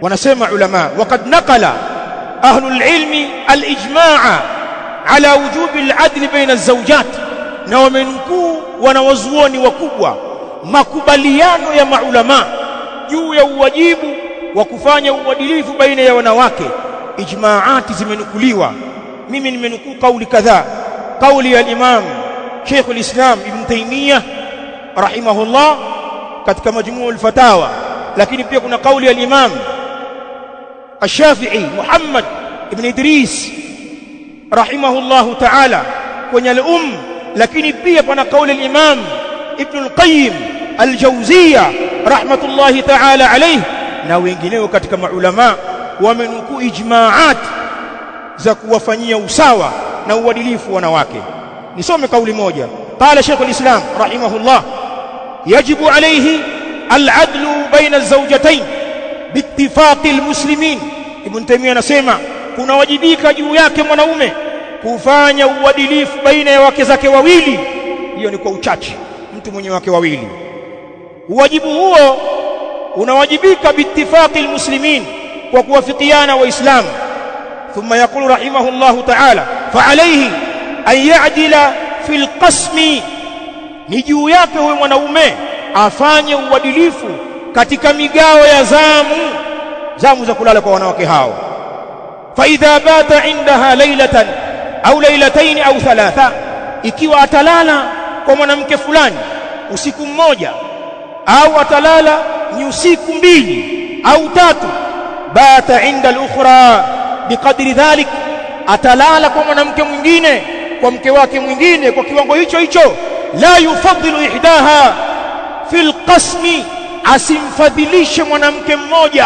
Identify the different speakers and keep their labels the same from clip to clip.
Speaker 1: wanasema ulama waqad naqala ahlul ilmi al-ijmaa ala wujubi al-adl baina az-zawjat, na wamenukuu wanawazuoni wakubwa makubaliano ya maulama juu ya uwajibu wa kufanya uadilifu baina ya wanawake. Ijmaati zimenukuliwa, mimi nimenukuu kauli kadhaa. Kauli ya Imam Sheikh al-Islam Ibn Taymiyyah rahimahullah katika Majmu' al-Fatawa, lakini pia kuna kauli ya Imam Ash-Shafi'i Muhammad ibn Idris rahimahullahu ta'ala kwenye al-Umm, lakini pia pana kauli ya Imam Ibn al-Qayyim al-Jawziyya rahmatullahi ta'ala alayhi na wengineo katika maulama wamenukuu ijmaat za kuwafanyia usawa na uadilifu wanawake. Nisome kauli moja. Qala Sheikh al-Islam rahimahullah yajibu alayhi al-adlu baina az-zawjatayn biittifaqi al-muslimin. Ibn Taymiyyah anasema kuna wajibika juu yake mwanaume kufanya uadilifu baina ya wake zake wawili. Hiyo ni kwa uchache, mtu mwenye wake wawili. Wajibu huo unawajibika biittifaqi al-muslimin, kwa kuwafikiana waislamu. Thumma yaqulu rahimahullahu ta'ala fa alayhi an ya'dila fil qasmi, ni juu yake huyo mwanaume afanye uadilifu katika migao ya zamu za kulala kwa wanawake hao. Fa idha bata indaha laylatan au laylatayn au thalatha, ikiwa atalala kwa mwanamke fulani usiku mmoja au atalala ni usiku mbili au tatu, bata inda al-ukhra biqadri dhalik, atalala kwa mwanamke mwingine kwa mke wake mwingine kwa kiwango hicho hicho. La yufaddilu ihdaha fil qasmi, asimfadhilishe mwanamke mmoja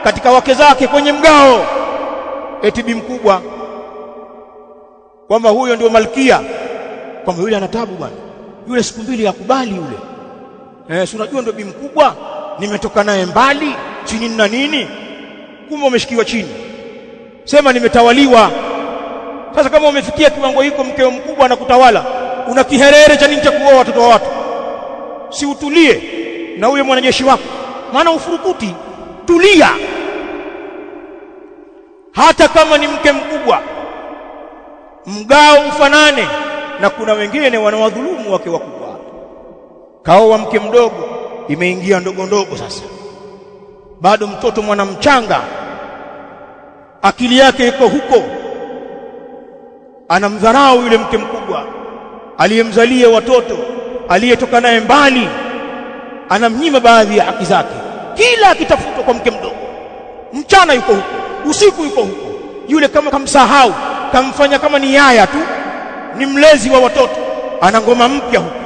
Speaker 1: katika wake zake kwenye mgao. Eti bi mkubwa kwamba huyo ndio malkia, kwamba yule anatabu bwana, yule siku mbili yakubali yule. Si unajua ndio bi mkubwa, nimetoka naye mbali chini na nini, kumbe umeshikiwa chini. Sema nimetawaliwa. Sasa kama umefikia kiwango hiko, mkeo mkubwa anakutawala, una kiherere cha nini cha kuoa watoto wa watu? Si utulie na huyo mwanajeshi wako, maana ufurukuti. Tulia. Hata kama ni mke mkubwa, mgao ufanane. Na kuna wengine wanawadhulumu wake wakubwa, kaoa mke mdogo, imeingia ndogo ndogo. Sasa bado mtoto mwanamchanga, akili yake iko huko, anamdharau yule mke mkubwa aliyemzalia watoto, aliyetoka naye mbali, anamnyima baadhi ya haki zake. Kila akitafuta kwa mke mdogo, mchana yuko huko, usiku yuko huko. Yule kama kamsahau, kamfanya kama ni yaya tu, ni mlezi wa watoto, ana ngoma mpya huko.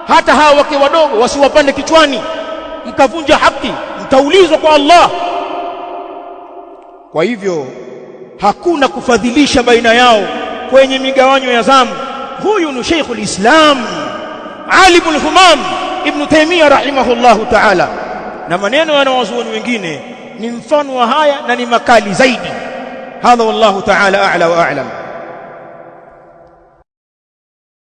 Speaker 1: Hata hawa wake wadogo wasiwapande kichwani, mkavunja haki, mtaulizwa kwa Allah. Kwa hivyo hakuna kufadhilisha baina yao kwenye migawanyo ya zamu. Huyu ni Sheikhul Islam Alimul Humam Ibn Taymiyyah rahimahullahu ta'ala, na maneno ya wanawazuoni wengine ni mfano wa haya na ni makali zaidi. Hadha wallahu ta'ala a'la wa a'lam.